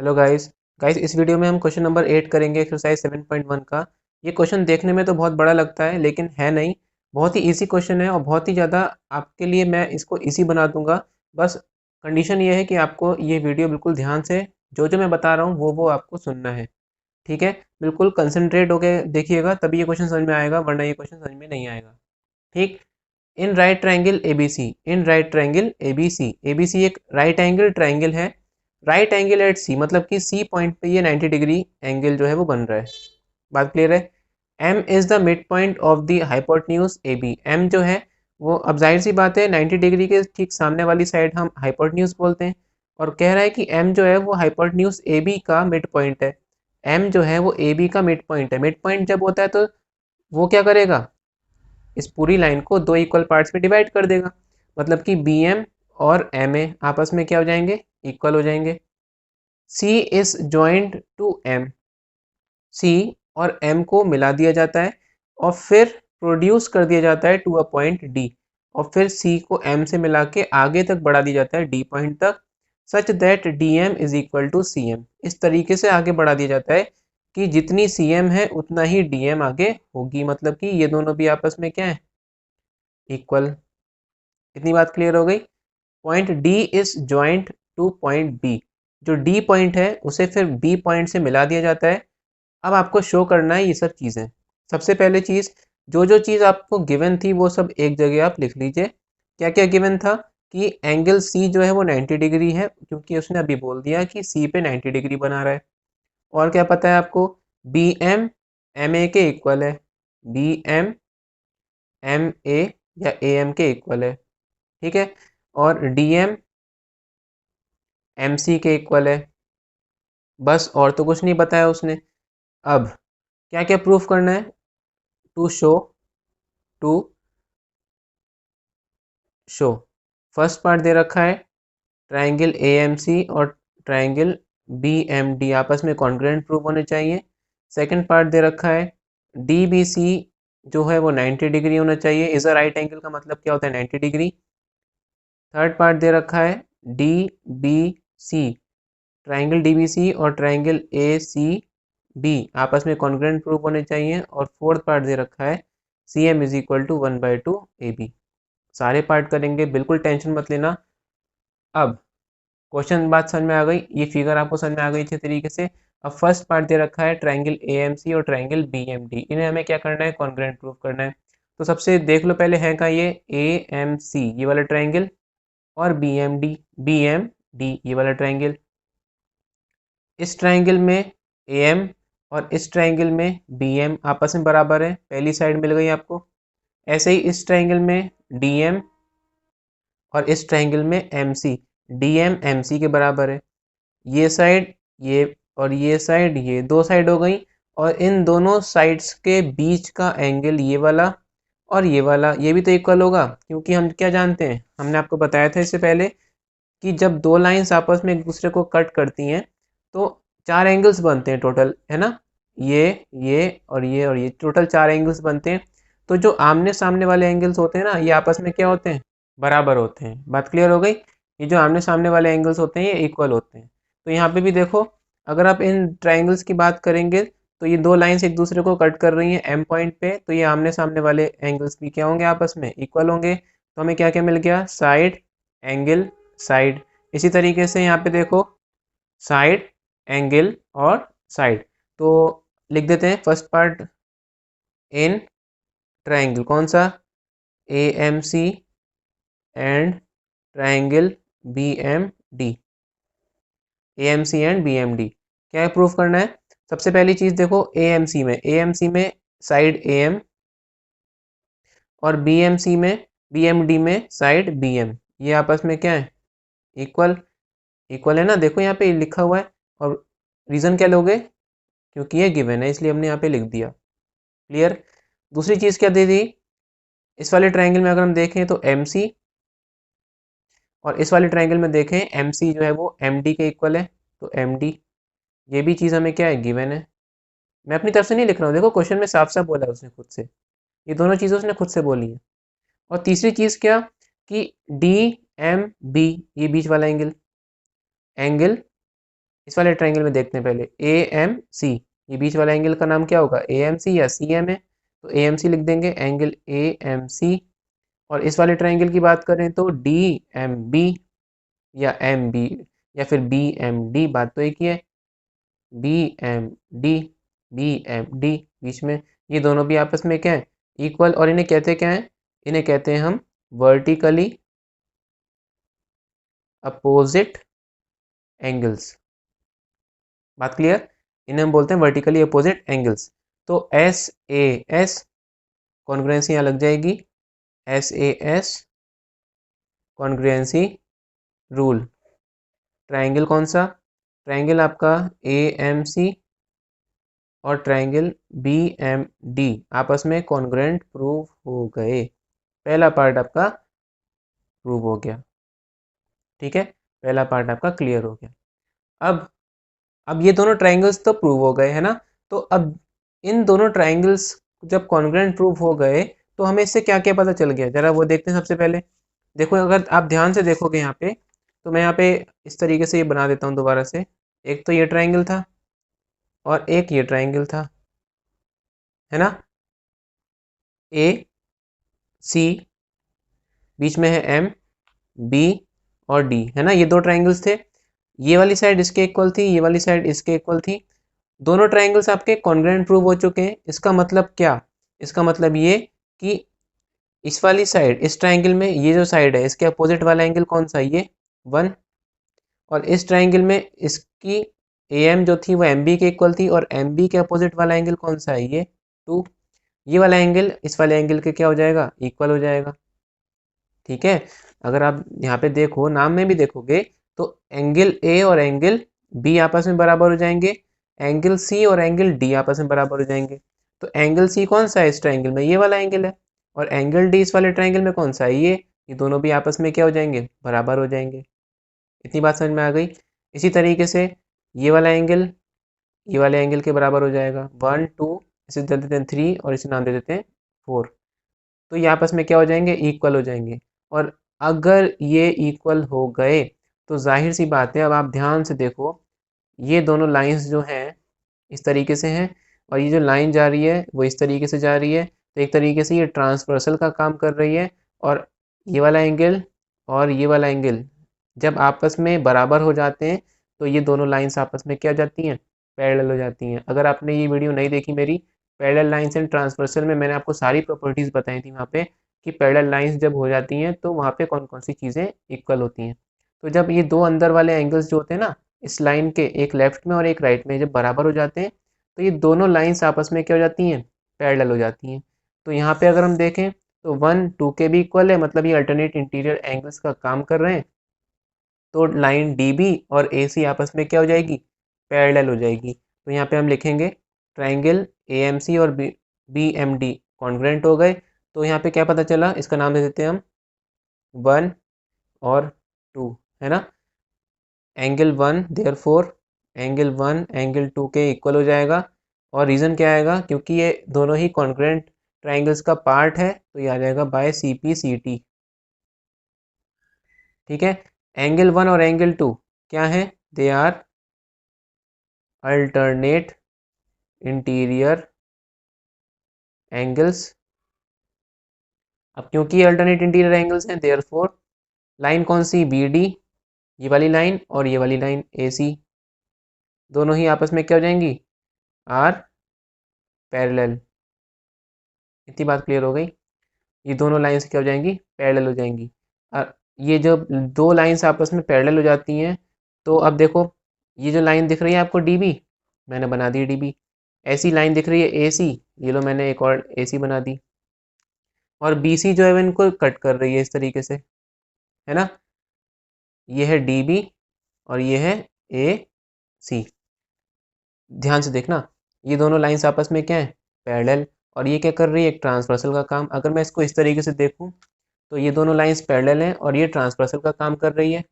Hello guys. इस video में हम क्वेश्चन नंबर 8 करेंगे, एक्सरसाइज 7.1 का। ये क्वेश्चन देखने में तो बहुत बड़ा लगता है लेकिन है नहीं। बहुत ही इजी क्वेश्चन है और बहुत ही ज़्यादा आपके लिए मैं इसको इजी बना दूंगा। बस कंडीशन ये है कि आपको ये वीडियो बिल्कुल ध्यान से जो जो मैं बता रहा हूँ वो आपको सुनना है। ठीक है, बिल्कुल कंसंट्रेट होके देखिएगा तभी ये क्वेश्चन समझ में आएगा, वरना ये क्वेश्चन समझ में नहीं आएगा। ठीक। In right triangle ABC, in right triangle ABC, ABC एक राइट एंगल ट्रायंगल है। राइट एंगल एट सी मतलब कि सी पॉइंट पे ये 90 डिग्री एंगल जो है वो बन रहा है। बात क्लियर है। M is the mid point of the hypotenuse A B. M जो है वो, अब जाहिर सी बात है, 90 डिग्री के ठीक सामने वाली साइड हम हाइपोटेन्यूज बोलते हैं। और कह रहा है कि एम जो है वो हाइपोटेन्यूज ए बी का मिड पॉइंट है। एम जो है वो ए बी का मिड पॉइंट है। मिड पॉइंट जब होता है तो वो क्या करेगा, इस पूरी लाइन को दो इक्वल पार्ट्स में डिवाइड कर देगा। मतलब कि बी एम और एम ए आपस में क्या हो जाएंगे, इक्वल हो जाएंगे। सी इज जॉइंट टू एम, सी और एम को मिला दिया जाता है और फिर प्रोड्यूस कर दिया जाता है टू अ पॉइंट डी। और फिर सी को एम से मिला के आगे तक बढ़ा दिया जाता है डी पॉइंट तक, such that D M is equal to C M. इस तरीके से आगे बढ़ा दिया जाता है कि जितनी सी एम है उतना ही डी एम आगे होगी। मतलब कि ये दोनों भी आपस में क्या है, इक्वल। इतनी बात क्लियर हो गई। Point D is joint to point B, जो डी पॉइंट है उसे फिर बी पॉइंट से मिला दिया जाता है। अब आपको शो करना है ये सब चीज़ें। सबसे पहले चीज़, जो जो चीज़ आपको गिवन थी वो सब एक जगह आप लिख लीजिए। क्या क्या गिवन था कि एंगल सी जो है वो 90 डिग्री है, क्योंकि उसने अभी बोल दिया कि सी पे 90 डिग्री बना रहा है। और क्या पता है आपको, बी एम एम ए के इक्वल है, बी एम एम ए या ए एम के इक्वल है। ठीक है। और डी एम एम सी के इक्वल है। बस और तो कुछ नहीं बताया उसने। अब क्या क्या प्रूफ करना है, to show, to show. First part दे रखा है, ट्रायंगल ए एम सी और ट्रायंगल बी एम डी आपस में कॉन्ग्रुएंट प्रूफ होने चाहिए। सेकंड पार्ट दे रखा है, डी बी सी जो है वो 90 डिग्री होना चाहिए। इज अ राइट एंगल का मतलब क्या होता है, 90 डिग्री। थर्ड पार्ट दे रखा है, D B C, triangle D B C और ट्रायंगल ए सी बी आपस में कॉन्ग्रुएंट प्रूफ होने चाहिए। और फोर्थ पार्ट दे रखा है, C M is equal to 1/2 A B. सारे पार्ट करेंगे, बिल्कुल टेंशन मत लेना। अब क्वेश्चन बात समझ में आ गई, ये फिगर आपको समझ में आ गई अच्छे तरीके से। अब फर्स्ट पार्ट दे रखा है ट्रायंगल ए एम सी और ट्रायंगल बी एम डी, इन्हें हमें क्या करना है, कॉन्ग्रुएंट प्रूफ करना है। तो सबसे देख लो पहले है का ये ए एम सी ये वाला ट्रायंगल, और B M D, B M D ये वाला ट्रायंगल। इस ट्रायंगल में ए एम और इस ट्रायंगल में बी एम आपस में बराबर है, पहली साइड मिल गई आपको। ऐसे ही इस ट्रायंगल में डी एम और इस ट्रायंगल में M C, D M M C के बराबर है। ये साइड, ये और ये साइड, ये दो साइड हो गई। और इन दोनों साइड्स के बीच का एंगल ये वाला और ये वाला, ये भी तो इक्वल होगा, क्योंकि हम क्या जानते हैं, हमने आपको बताया था इससे पहले कि जब दो लाइंस आपस में एक दूसरे को कट करती हैं तो चार एंगल्स बनते हैं टोटल, है ना। ये और ये टोटल चार एंगल्स बनते हैं। तो जो आमने सामने वाले एंगल्स होते हैं ना, ये आपस में क्या होते हैं, बराबर होते हैं। बात क्लियर हो गई। ये जो आमने सामने वाले एंगल्स होते हैं ये इक्वल होते हैं। तो यहाँ पे भी देखो, अगर आप इन ट्राइंगल्स की बात करेंगे तो ये दो लाइंस एक दूसरे को कट कर रही हैं एम पॉइंट पे, तो ये आमने सामने वाले एंगल्स भी क्या होंगे, आपस में इक्वल होंगे। तो हमें क्या क्या मिल गया, साइड, एंगल, साइड। इसी तरीके से यहाँ पे देखो, साइड, एंगल और साइड। तो लिख देते हैं फर्स्ट पार्ट, इन ट्रायंगल कौन सा, A M C and triangle B M D, A M C and B M D. क्या प्रूफ करना है, सबसे पहली चीज देखो, ए एम सी में, ए एम सी में साइड ए एम और बी एम सी में, बी एम डी में साइड बी एम, ये आपस में क्या है, इक्वल। इक्वल है ना, देखो यहाँ पे लिखा हुआ है। और रीज़न क्या लोगे, क्योंकि ये गिवन है इसलिए हमने यहाँ पे लिख दिया। क्लियर। दूसरी चीज़ क्या दे दी, इस वाले ट्रायंगल में अगर हम देखें तो एम सी, और इस वाले ट्रायंगल में देखें एम सी जो है वो एम डी के इक्वल है। तो एम डी, ये भी चीज़ हमें क्या है, गिवन है। मैं अपनी तरफ से नहीं लिख रहा हूँ, देखो क्वेश्चन में साफ साफ बोला है उसने खुद से, ये दोनों चीज़ें उसने खुद से बोली है। और तीसरी चीज़ क्या, कि डी एम बी, ये बीच वाला एंगल, एंगल इस वाले ट्रायंगल में देखते हैं पहले AMC, ये बीच वाला एंगल का नाम क्या होगा, AMC या CM है, तो AMC लिख देंगे, एंगल AMC। और इस वाले ट्रायंगल की बात करें तो DMB या MB या फिर BMD, बात तो एक ही है, BMD, BMD बीच में, ये दोनों भी आपस में क्या है, इक्वल। और इन्हें कहते क्या है, इन्हें कहते हैं हम वर्टिकली अपोजिट एंगल्स। बात क्लियर, इन्हें हम बोलते हैं वर्टिकली अपोजिट एंगल्स। तो SAS कॉन्ग्रुएंसी यहाँ लग जाएगी, SAS कॉन्ग्रुएंसी रूल। ट्रायंगल कौन सा, ट्रायंगल आपका AMC और ट्रायंगल BMD आपस में कॉन्ग्रुएंट प्रूव हो गए। पहला पार्ट आपका प्रूव हो गया, ठीक है, पहला पार्ट आपका क्लियर हो गया। अब ये दोनों ट्रायंगल्स तो प्रूव हो गए है ना, तो अब इन दोनों ट्रायंगल्स जब कॉन्ग्रुएंट प्रूव हो गए तो हमें इससे क्या क्या पता चल गया, जरा वो देखते हैं। सबसे पहले देखो, अगर आप ध्यान से देखोगे यहाँ पे, तो मैं यहाँ पे इस तरीके से ये बना देता हूँ दोबारा से। एक तो ये ट्रायंगल था और एक ये ट्रायंगल था, है ना, AC, बीच में है MB और D, है ना, ये दो ट्रायंगल्स थे। ये वाली साइड इसके इक्वल थी, ये वाली साइड इसके इक्वल थी। दोनों ट्रायंगल्स आपके कॉन्ग्रुएंट प्रूव हो चुके हैं। इसका मतलब क्या, इसका मतलब ये कि इस वाली साइड, इस ट्रायंगल में ये जो साइड है, इसके अपोजिट वाला एंगल कौन सा है, ये 1। और इस ट्रायंगल में इसकी AM जो थी वो MB के इक्वल थी, और MB के अपोजिट वाला एंगल कौन सा है, ये 2। ये वाला एंगल इस वाले एंगल के क्या हो जाएगा, इक्वल हो जाएगा, ठीक है। अगर आप यहाँ पे देखो, नाम में भी देखोगे, तो एंगल A और एंगल B आपस में बराबर हो जाएंगे, एंगल C और एंगल D आपस में बराबर हो जाएंगे। तो एंगल C कौन सा है इस ट्रायंगल में, ये वाला एंगल है, और एंगल D इस वाले ट्रायंगल में कौन सा है, ये दोनों भी आपस में क्या हो जाएंगे, बराबर हो जाएंगे। इतनी बात समझ में आ गई। इसी तरीके से ये वाला एंगल ये वाले एंगल के बराबर हो जाएगा, 1 2, इसे दे देते हैं 3 और इसे नाम दे देते हैं 4। तो ये आपस में क्या हो जाएंगे, इक्वल हो जाएंगे। और अगर ये इक्वल हो गए तो जाहिर सी बात है, अब आप ध्यान से देखो, ये दोनों लाइंस जो हैं इस तरीके से हैं, और ये जो लाइन जा रही है वो इस तरीके से जा रही है। तो एक तरीके से ये ट्रांसवर्सल का काम कर रही है। और ये वाला एंगल और ये वाला एंगल जब आपस में बराबर हो जाते हैं तो ये दोनों लाइंस आपस में क्या हो जाती हैं, पैरेलल हो जाती हैं। अगर आपने ये वीडियो नहीं देखी मेरी, पैरेलल लाइंस एंड ट्रांसवर्सल में मैंने आपको सारी प्रॉपर्टीज़ बताई थी वहाँ पे, कि पैरेलल लाइंस जब हो जाती हैं तो वहाँ पे कौन कौन सी चीज़ें इक्वल होती हैं। तो जब ये दो अंदर वाले एंगल्स जो होते हैं ना, इस लाइन के एक लेफ्ट में और एक राइट में, जब बराबर हो जाते हैं तो ये दोनों लाइंस आपस में क्या हो जाती हैं, पैरेलल हो जाती हैं। तो यहाँ पे अगर हम देखें तो 1 2 के भी इक्वल है, मतलब ये अल्टरनेट इंटीरियर एंगल्स का काम कर रहे हैं। तो लाइन DB और AC आपस में क्या हो जाएगी, पैरेलल हो जाएगी। तो यहाँ पे हम लिखेंगे ट्रायंगल AMC और BMD कॉन्ग्रुएंट हो गए। तो यहाँ पे क्या पता चला, इसका नाम दे देते हैं हम 1 और 2, है ना। एंगल 1 देयरफॉर एंगल 1 एंगल 2 के इक्वल हो जाएगा। और रीज़न क्या आएगा, क्योंकि ये दोनों ही कॉन्ग्रुएंट ट्रायंगल्स का पार्ट है, तो ये आ जाएगा बाय CP/CT, ठीक है। एंगल 1 और एंगल 2 क्या है, they are alternate interior angles. अब क्योंकि ये अल्टरनेट इंटीरियर एंगल्स हैं, देयरफॉर लाइन कौन सी, BD, ये वाली लाइन और ये वाली लाइन AC, दोनों ही आपस में क्या हो जाएंगी, आर पैरेलल। इतनी बात क्लियर हो गई, ये दोनों लाइंस क्या हो जाएंगी, पैरेलल हो जाएंगी। और ये जब दो लाइंस आपस में पैरेलल हो जाती हैं, तो अब देखो, ये जो लाइन दिख रही है आपको DB, मैंने बना दी DB। ऐसी लाइन दिख रही है AC, ये लो मैंने एक और AC बना दी। और BC जो है वो इनको कट कर रही है इस तरीके से, है ना। ये है DB और ये है AC। ध्यान से देखना, ये दोनों लाइंस आपस में क्या है, पैरेलल। और ये क्या कर रही है, एक ट्रांसवर्सल का काम। अगर मैं इसको इस तरीके से देखूं तो ये दोनों लाइंस पैरेलल हैं और ये ट्रांसवर्सल का काम कर रही है।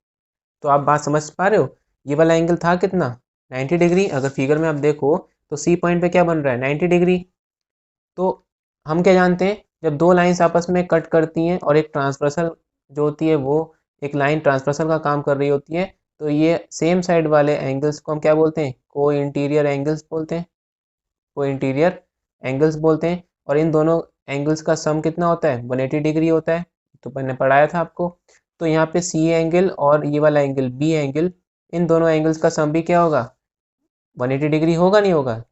तो आप बात समझ पा रहे हो, ये वाला एंगल था कितना, 90 डिग्री। अगर फिगर में आप देखो तो C पॉइंट पे क्या बन रहा है, 90 डिग्री। तो हम क्या जानते हैं, जब दो लाइंस आपस में कट करती हैं और एक ट्रांसवर्सल जो होती है वो, एक लाइन ट्रांसवर्सल का काम कर रही होती है, तो ये सेम साइड वाले एंगल्स को हम क्या बोलते हैं? को इंटीरियर एंगल्स बोलते हैं, को इंटीरियर एंगल्स बोलते हैं। और इन दोनों एंगल्स का सम कितना होता है? 180 डिग्री होता है, तो मैंने पढ़ाया था आपको। तो यहाँ पे सी एंगल और ये वाला एंगल बी एंगल, इन दोनों एंगल्स का सम भी क्या होगा? 180 डिग्री होगा, नहीं होगा?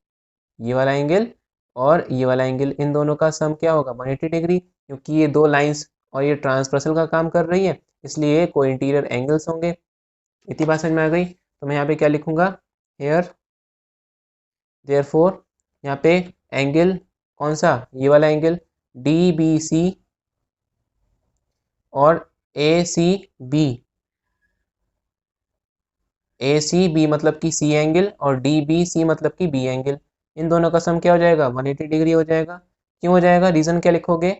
ये वाला एंगल और ये वाला एंगल, इन दोनों का सम क्या होगा? 180 डिग्री, क्योंकि ये दो लाइंस और ये ट्रांसवर्सल का काम कर रही है, इसलिए ये को इंटीरियर एंगल्स होंगे। इतनी बात समझ में आ गई? तो मैं यहाँ पे क्या लिखूंगा? हेयर देयरफॉर, यहाँ पे एंगल कौन सा? ये वाला एंगल डी बी सी और A C B, A C B मतलब कि सी एंगल और डी बी सी मतलब कि बी एंगल, इन दोनों का सम क्या हो जाएगा? 180 डिग्री हो जाएगा। क्यों हो जाएगा? रीज़न क्या लिखोगे?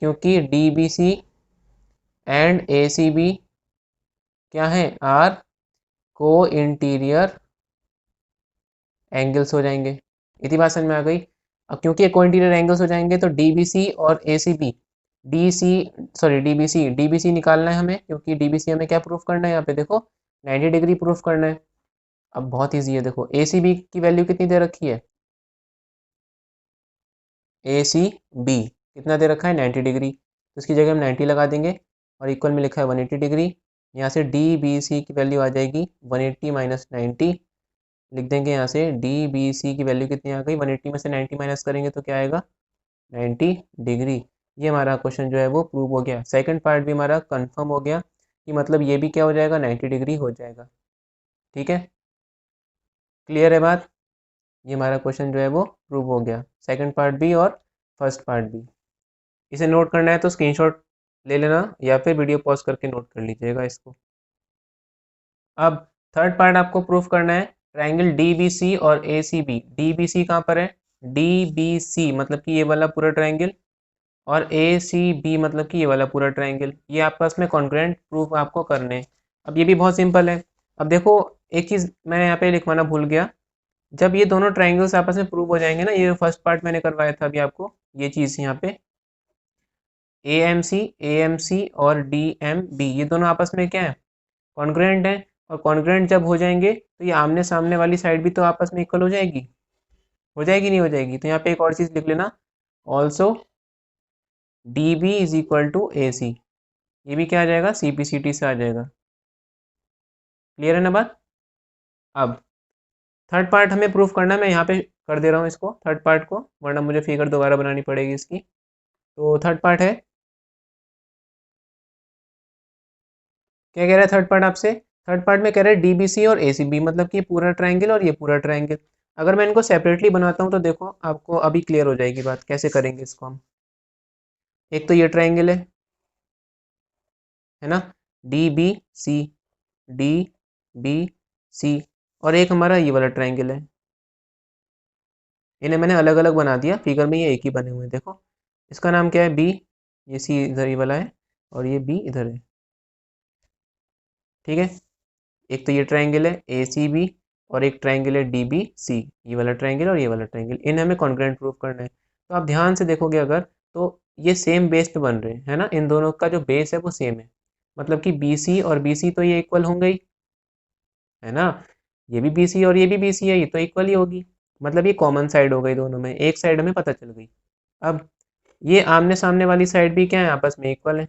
क्योंकि D B C and A C B क्या है? आर को इंटीरियर एंगल्स हो जाएंगे। इतनी बात समझ में आ गई? अब क्योंकि ये को इंटीरियर एंगल्स हो जाएंगे तो डी बी सी और A C B, D B C निकालना है हमें, क्योंकि डी बी सी हमें क्या प्रूफ करना है? यहाँ पे देखो 90 डिग्री प्रूफ करना है। अब बहुत ईजी है, देखो ए सी बी की वैल्यू कितनी दे रखी है? ए सी बी कितना दे रखा है? 90 डिग्री, तो इसकी जगह हम 90 लगा देंगे और इक्वल में लिखा है 180 डिग्री। यहाँ से डी बी सी की वैल्यू आ जाएगी 180 माइनस 90, लिख देंगे यहाँ से डी बी सी की वैल्यू कितनी आ गई? 180 में से 90 माइनस करेंगे तो क्या आएगा? 90 डिग्री। ये हमारा क्वेश्चन जो है वो प्रूव हो गया। सेकंड पार्ट भी हमारा कंफर्म हो गया कि मतलब ये भी क्या हो जाएगा? 90 डिग्री हो जाएगा। ठीक है, क्लियर है बात? ये हमारा क्वेश्चन जो है वो प्रूव हो गया, सेकंड पार्ट भी और फर्स्ट पार्ट भी। इसे नोट करना है तो स्क्रीनशॉट ले लेना या फिर वीडियो पॉज करके नोट कर लीजिएगा इसको। अब थर्ड पार्ट आपको प्रूफ करना है, ट्रायंगल डी बी सी और A C B. D B C कहाँ पर है? डी बी सी मतलब कि ये वाला पूरा ट्रायंगल, और ए सी बी मतलब कि ये वाला पूरा ट्रायंगल, ये आपस में कॉन्ग्रुएंट प्रूफ आपको करने हैं। अब ये भी बहुत सिंपल है। अब देखो, एक चीज़ मैं यहाँ पे लिखवाना भूल गया, जब ये दोनों ट्रायंगल्स आपस में प्रूव हो जाएंगे ना, ये फर्स्ट पार्ट मैंने करवाया था अभी आपको, ये चीज़ यहाँ पे ए एम सी और डी एम बी, ये दोनों आपस में क्या है? कॉन्ग्रुएंट है। और कॉन्ग्रुएंट जब हो जाएंगे तो ये आमने सामने वाली साइड भी तो आपस में इक्वल हो जाएगी, हो जाएगी नहीं हो जाएगी? तो यहाँ पे एक और चीज़ लिख लेना, also D B is equal to A C, ये भी क्या आ जाएगा? सी पी सी टी से आ जाएगा। क्लियर है ना बात? अब थर्ड पार्ट हमें प्रूफ करना है, मैं यहाँ पे कर दे रहा हूँ इसको थर्ड पार्ट को, वरना मुझे फिगर दोबारा बनानी पड़ेगी इसकी। तो थर्ड पार्ट है, क्या कह रहा है थर्ड पार्ट आपसे? थर्ड पार्ट में कह रहा है डी बी सी और ए सी बी मतलब कि ये पूरा ट्रायंगल और ये पूरा ट्रायंगल। अगर मैं इनको सेपरेटली बनाता हूँ तो देखो आपको अभी क्लियर हो जाएगी बात, कैसे करेंगे इसको हम। एक तो ये ट्रायंगल है ना, D B C, D B C, और एक हमारा ये वाला ट्रायंगल है। इन्हें मैंने अलग अलग बना दिया, फिगर में ये एक ही बने हुए हैं। देखो इसका नाम क्या है? बी, ये सी इधर ये वाला है और ये बी इधर है। ठीक है, एक तो ये ट्रायंगल है ए सी बी और एक ट्रायंगल है डी बी सी, ये वाला ट्रायंगल और ये वाला ट्रायंगल, इन्हें हमें कॉन्ग्रुएंट प्रूफ करना है। तो आप ध्यान से देखोगे अगर, तो ये सेम बेस पे बन रहे हैं, है ना? इन दोनों का जो बेस है वो सेम है, मतलब कि बी सी और बी सी तो ये इक्वल होंगे ही, है ना? ये भी बी सी और ये भी बी सी है, ये तो इक्वल ही होगी, मतलब ये कॉमन साइड हो गई दोनों में, एक साइड हमें पता चल गई। अब ये आमने सामने वाली साइड भी क्या है? आपस में इक्वल है।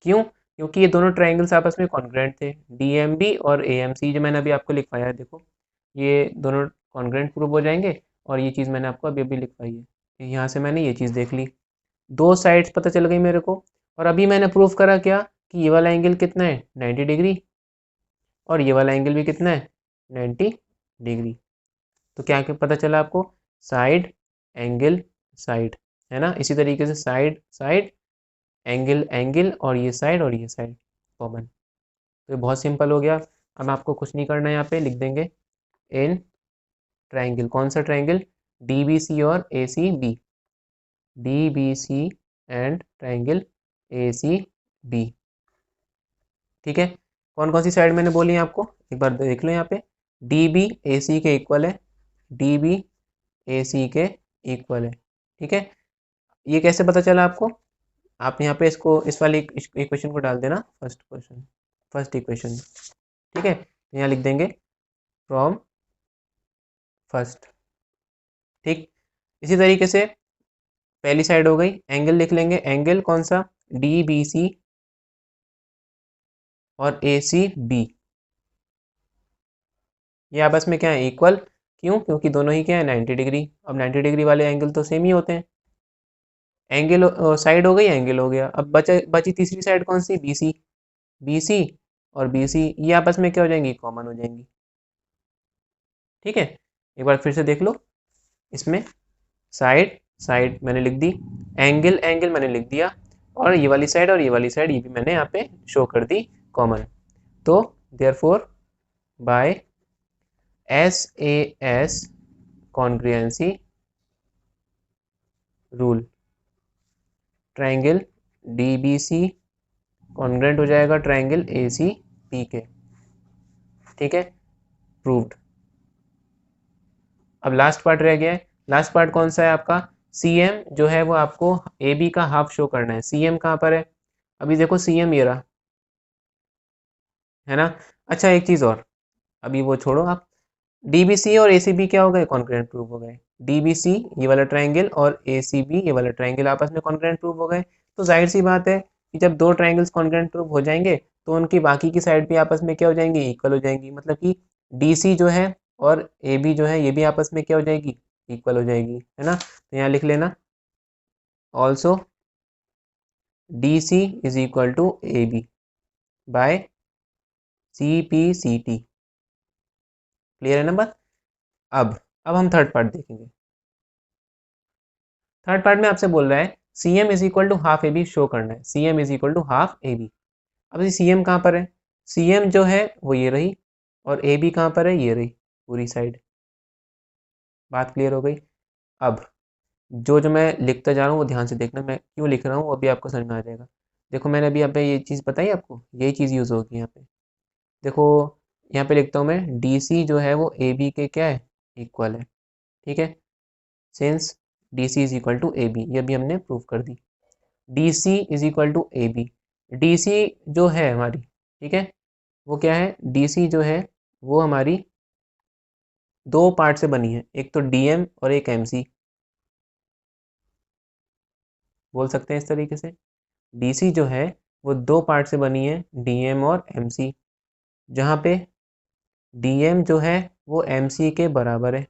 क्यों? क्योंकि ये दोनों ट्रायंगल्स आपस में कॉन्ग्रुएंट थे, डीएमबी और एएमसी, जो मैंने अभी आपको लिखवाया है देखो, ये दोनों कॉन्ग्रुएंट प्रूव हो जाएंगे। और ये चीज़ मैंने आपको अभी अभी लिखवाई है, यहाँ से मैंने ये चीज़ देख ली, दो साइड्स पता चल गई मेरे को। और अभी मैंने प्रूफ करा क्या कि ये वाला एंगल कितना है? 90 डिग्री, और ये वाला एंगल भी कितना है? 90 डिग्री। तो क्या क्या पता चला आपको? साइड, एंगल, साइड, है ना? इसी तरीके से साइड साइड, एंगल एंगल, और ये साइड कॉमन। तो ये बहुत सिंपल हो गया। अब आपको कुछ नहीं करना है, यहाँ पे लिख देंगे इन ट्रायंगल, कौन सा ट्रायंगल? डी बी सी और A C B, D B C and triangle A C B. ठीक है, कौन कौन सी साइड मैंने बोली है आपको एक बार देख लो यहाँ पे, डी बी ए सी के इक्वल है, डी बी ए सी के इक्वल है। ठीक है, ये कैसे पता चला आपको? आप यहाँ पे इसको इस वाले इक्वेशन को डाल देना, फर्स्ट इक्वेशन, ठीक है। यहाँ लिख देंगे फ्रॉम फर्स्ट, ठीक। इसी तरीके से पहली साइड हो गई, एंगल लिख लेंगे, एंगल कौन सा, डी बी सी और ए सी बी, ये आपस में क्या है, इक्वल। क्यों, क्योंकि दोनों ही क्या है 90 डिग्री। अब 90 डिग्री वाले एंगल तो सेम ही होते हैं। एंगल साइड हो गई, एंगल हो गया। अब बची तीसरी साइड कौन सी, बी सी, बी सी और बी सी, ये आपस में क्या हो जाएंगी, कॉमन हो जाएंगी, ठीक है। एक बार फिर से देख लो, इसमें साइड साइड मैंने लिख दी, एंगल एंगल मैंने लिख दिया, और ये वाली साइड और ये वाली साइड ये भी मैंने यहाँ पे शो कर दी कॉमन। तो therefore by SAS congruency rule, triangle DBC congruent हो जाएगा ट्रायंगल ACP के, ठीक है, प्रूव्ड। अब लास्ट पार्ट रह गया है। लास्ट पार्ट कौन सा है आपका, CM जो है वो आपको AB का हाफ शो करना है। CM कहाँ पर है, अभी देखो CM ये रहा, है ना। अच्छा एक चीज़ और, अभी वो छोड़ो आप, DBC और ACB क्या हो गए, कॉन्ग्रुएंट प्रूव हो गए। DBC ये वाला ट्रायंगल और ACB ये वाला ट्रायंगल आपस में कॉन्ग्रुएंट प्रूव हो गए। तो जाहिर सी बात है कि जब दो ट्रायंगल्स कॉन्ग्रुएंट प्रूव हो जाएंगे तो उनकी बाकी की साइड भी आपस में क्या हो जाएंगी, इक्वल हो जाएंगी। मतलब कि DC जो है और AB जो है ये भी आपस में क्या हो जाएगी, इक्वल हो जाएगी, है ना। तो यहाँ लिख लेना also DC is equal to AB by CPCT, clear है ना बात। अब हम थर्ड पार्ट देखेंगे। थर्ड पार्ट में आपसे बोल रहा है CM is equal to half AB show करना है, CM is equal to half AB। अब ये CM कहाँ पर है, CM जो है वो ये रही, और AB कहाँ पर है, ये रही पूरी साइड। बात क्लियर हो गई। अब जो जो मैं लिखता जा रहा हूँ वो ध्यान से देखना, मैं क्यों लिख रहा हूँ वो अभी आपको समझ में आ जाएगा। देखो मैंने अभी यहाँ पे ये चीज़ बताई आपको, यही चीज़ यूज़ होगी यहाँ पे। देखो यहाँ पे लिखता हूँ मैं, DC जो है वो AB के क्या है, इक्वल है, ठीक है। Since DC is equal to AB, ये भी हमने प्रूव कर दी। DC is equal to AB, DC जो है हमारी, ठीक है, वो क्या है, DC जो है वो हमारी दो पार्ट से बनी है, एक तो DM और एक MC, बोल सकते हैं इस तरीके से। DC जो है वो दो पार्ट से बनी है, DM और MC, जहाँ पे DM जो है वो MC के बराबर है,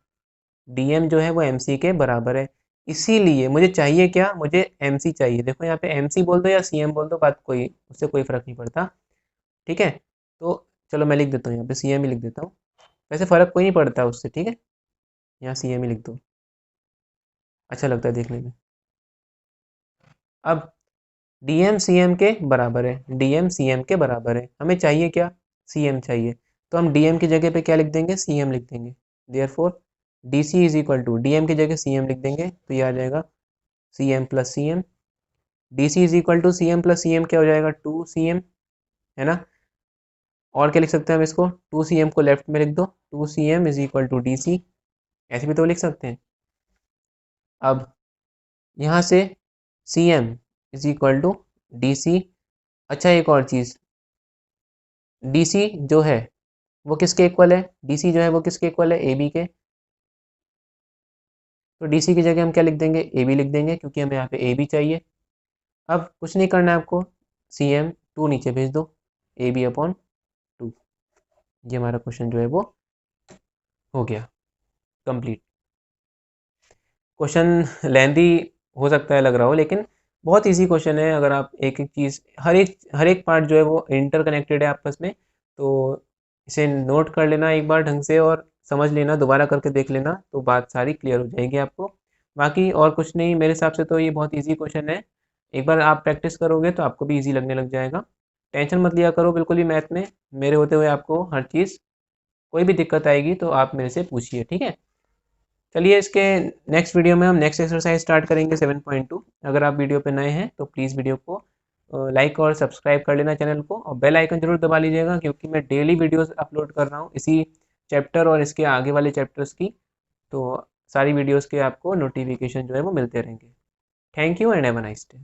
DM जो है वो MC के बराबर है। इसीलिए मुझे चाहिए क्या, मुझे MC चाहिए। देखो यहाँ पे MC बोल दो या CM बोल दो, बात कोई उससे कोई फ़र्क नहीं पड़ता, ठीक है। तो चलो मैं लिख देता हूँ यहाँ पे CM ही लिख देता हूँ, वैसे फ़र्क कोई नहीं पड़ता उससे, ठीक है। यहाँ CM ही लिख दो, अच्छा लगता है देखने में। अब DM CM के बराबर है, DM CM के बराबर है, हमें चाहिए क्या, CM चाहिए। तो हम DM की जगह पे क्या लिख देंगे, CM लिख देंगे। Therefore DC is equal to, DM की जगह CM लिख देंगे तो ये आ जाएगा CM plus CM। DC is equal to CM plus CM क्या हो जाएगा, 2CM, है ना। और क्या लिख सकते हैं हम इसको, 2CM को लेफ्ट में लिख दो, 2CM is equal to DC, ऐसे भी तो लिख सकते हैं। अब यहाँ से CM is equal to DC। अच्छा एक और चीज़, DC जो है वो किसके इक्वल है, DC जो है वो किसके इक्वल है, AB के। तो DC की जगह हम क्या लिख देंगे, AB लिख देंगे, क्योंकि हमें यहाँ पे AB चाहिए। अब कुछ नहीं करना है आपको, CM 2 नीचे भेज दो, AB अपॉन 2, ये हमारा क्वेश्चन जो है वो हो गया कंप्लीट। क्वेश्चन लेंदी हो सकता है लग रहा हो, लेकिन बहुत इजी क्वेश्चन है। अगर आप एक एक चीज़, हर एक पार्ट जो है वो इंटरकनेक्टेड है आपस में, तो इसे नोट कर लेना एक बार ढंग से और समझ लेना, दोबारा करके देख लेना, तो बात सारी क्लियर हो जाएगी आपको। बाकी और कुछ नहीं, मेरे हिसाब से तो ये बहुत इजी क्वेश्चन है। एक बार आप प्रैक्टिस करोगे तो आपको भी इजी लगने लग जाएगा। टेंशन मत लिया करो बिल्कुल भी मैथ में, मेरे होते हुए आपको हर चीज़, कोई भी दिक्कत आएगी तो आप मेरे से पूछिए, ठीक है। चलिए इसके नेक्स्ट वीडियो में हम नेक्स्ट एक्सरसाइज स्टार्ट करेंगे 7.2। अगर आप वीडियो पे नए हैं तो प्लीज़ वीडियो को लाइक और सब्सक्राइब कर लेना चैनल को, और बेल आइकन जरूर दबा लीजिएगा, क्योंकि मैं डेली वीडियोस अपलोड कर रहा हूँ इसी चैप्टर और इसके आगे वाले चैप्टर्स की। तो सारी वीडियोस के आपको नोटिफिकेशन जो है वो मिलते रहेंगे। Thank you and have a nice day.